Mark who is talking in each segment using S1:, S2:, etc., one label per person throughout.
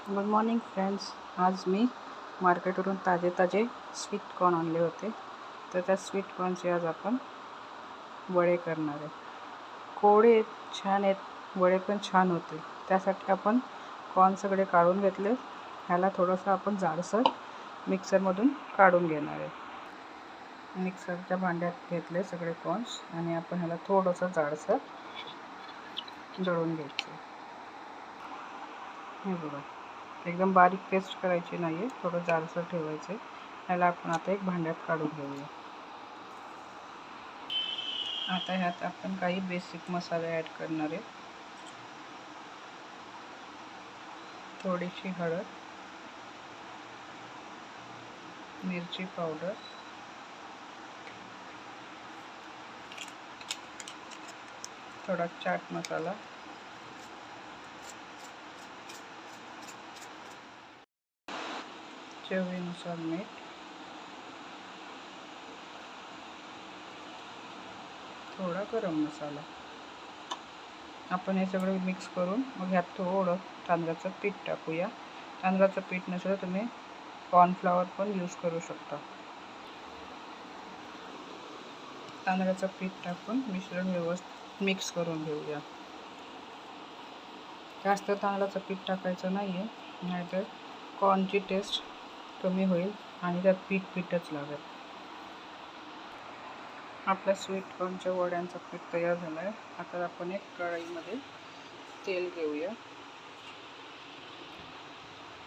S1: Good morning friends. आज मी मार्केटवरून ताजे ताजे स्वीट कॉर्न आणले होते. तर त्या स्वीट कॉर्नचे आज आपण वडे करणार आहे. कोवडे छान आहेत, वडे पण छान होते. त्यासाठी आपण कॉर्न सगळे काढून घेतले. ह्याला थोडंसं आपण जाडसर मिक्सरमधून काढून घेणार आहे. मिक्सरच्या भांड्यात घेतले सगळे कॉर्न्स आणि आपण ह्याला थोडंसं जाडसर दळून घ्यायचं. हे बघा, एकदम बारीक पेस्ट करायची नाही आहे, थोडं जाडसर ठेवायचे. ह्याला आपण आता एक भांड्यात काढून घेऊया. आता ह्यात आपण काही बेसिक मसाले ॲड करणार आहे. थोडीशी हळद, मिरची पावडर, थोडा चाट मसाला, चवीनुसार मीठ, थोडा गरम मसाला. आपण हे सगळं मिक्स करून मग ह्यात थोडं तांदळाचं पीठ टाकूया. तांदळाचं पीठ नसेल तुम्ही कॉर्नफ्लॉवर पण यूज करू शकता. तांदळाचं पीठ टाकून मिश्रण व्यवस्थित मिक्स करून घेऊया. जास्त तांदळाचं पीठ टाकायचं नाही आहे, नाहीतर कॉर्नची टेस्ट कमी होईल आणि त्यात पीठच लागेल. आपल्या स्वीट कॉर्नच्या वड्यांचं पीठ तयार झालं आहे. आता आपण एक कढईमध्ये तेल घेऊया.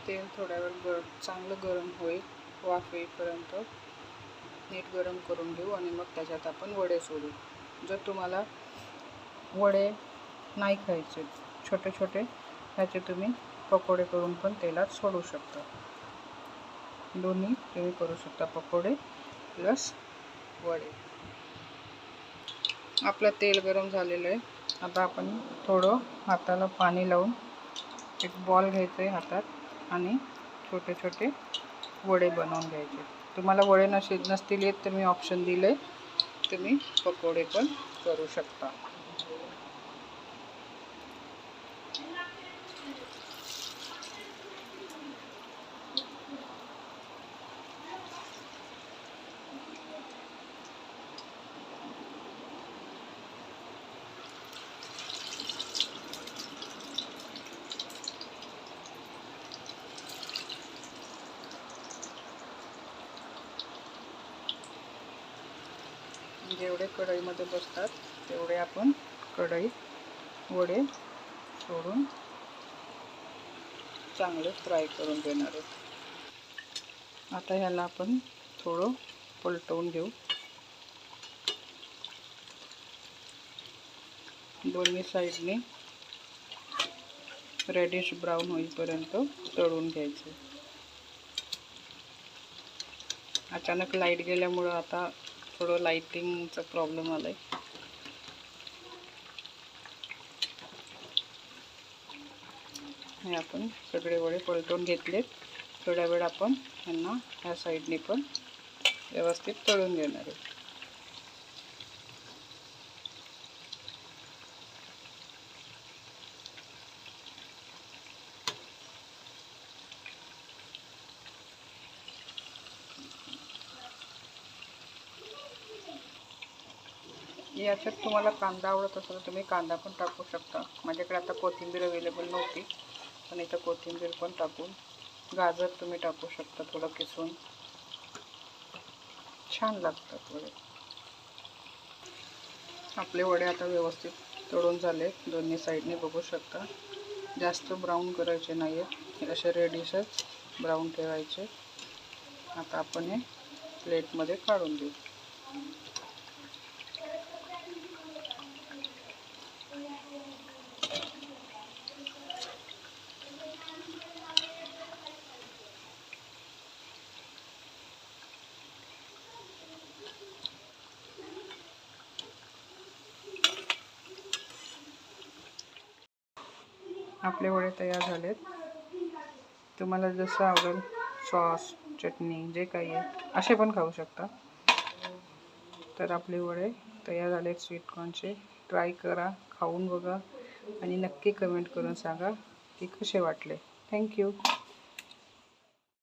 S1: तेल थोड्या वेळ चांगलं गरम होईल, वाफ येईपर्यंत नीट गरम करून घेऊ आणि मग त्याच्यात आपण वडे सोडू. जर तुम्हाला वडे नाही खायचे, छोटे छोटे, ह्याचे तुम्ही पकोडे करून पण तेलात सोडू शकता. दोन्ही तुम्ही करू शकता, पकोडे प्लस वडे. आपलं तेल गरम झालेलं आहे. आता आपण थोडं हाताला पाणी लावून एक बॉल घ्यायचं आहे हातात आणि छोटे छोटे वडे बनवून घ्यायचे. तुम्हाला वडे नसतील येत तर मी ऑप्शन दिले, तुम्ही पकोडे पण करू शकता. जेवढे कढईमध्ये बसतात तेवढे आपण कढईत वडे सोडून चांगले फ्राय करून घेणार आहोत. आता ह्याला आपण थोडं पलटवून घेऊ. दोन्ही साईडने रेडिश ब्राऊन होईपर्यंत तळून घ्यायचे. अचानक लाईट गेल्यामुळं आता थोडं लाईटिंगचा प्रॉब्लेम आलाय. हे आपण सगळे वडे पलटून घेतलेत. थोड्या वेळ आपण ह्यांना ह्या साईडने पण व्यवस्थित तळून घेणार आहे. याच्यात तुम्हाला कांदा आवडत असेल तर तुम्ही कांदा पण टाकू शकता. माझ्याकडे आता कोथिंबीर अवेलेबल नव्हती, पण इथं कोथिंबीर पण टाकून, गाजर तुम्ही टाकू शकता थोडं किसून. छान लागतात वडे. आपले वडे आता व्यवस्थित तळून झाले दोन्ही साईडने, बघू शकता. जास्त ब्राऊन करायचे नाही आहेत, असे रेडिशच ब्राऊन ठेवायचे. आता आपण हे प्लेटमध्ये काढून देऊ. आपले वडे तयार झालेत. तुम्हाला जसं आवडेल, सॉस, चटणी, जे काही आहे असे पण खाऊ शकता. तर आपले वडे तयार झालेत स्वीट कॉर्नचे. ट्राय करा, खाऊन बघा आणि नक्की कमेंट करून सांगा की कसे वाटले. थँक्यू.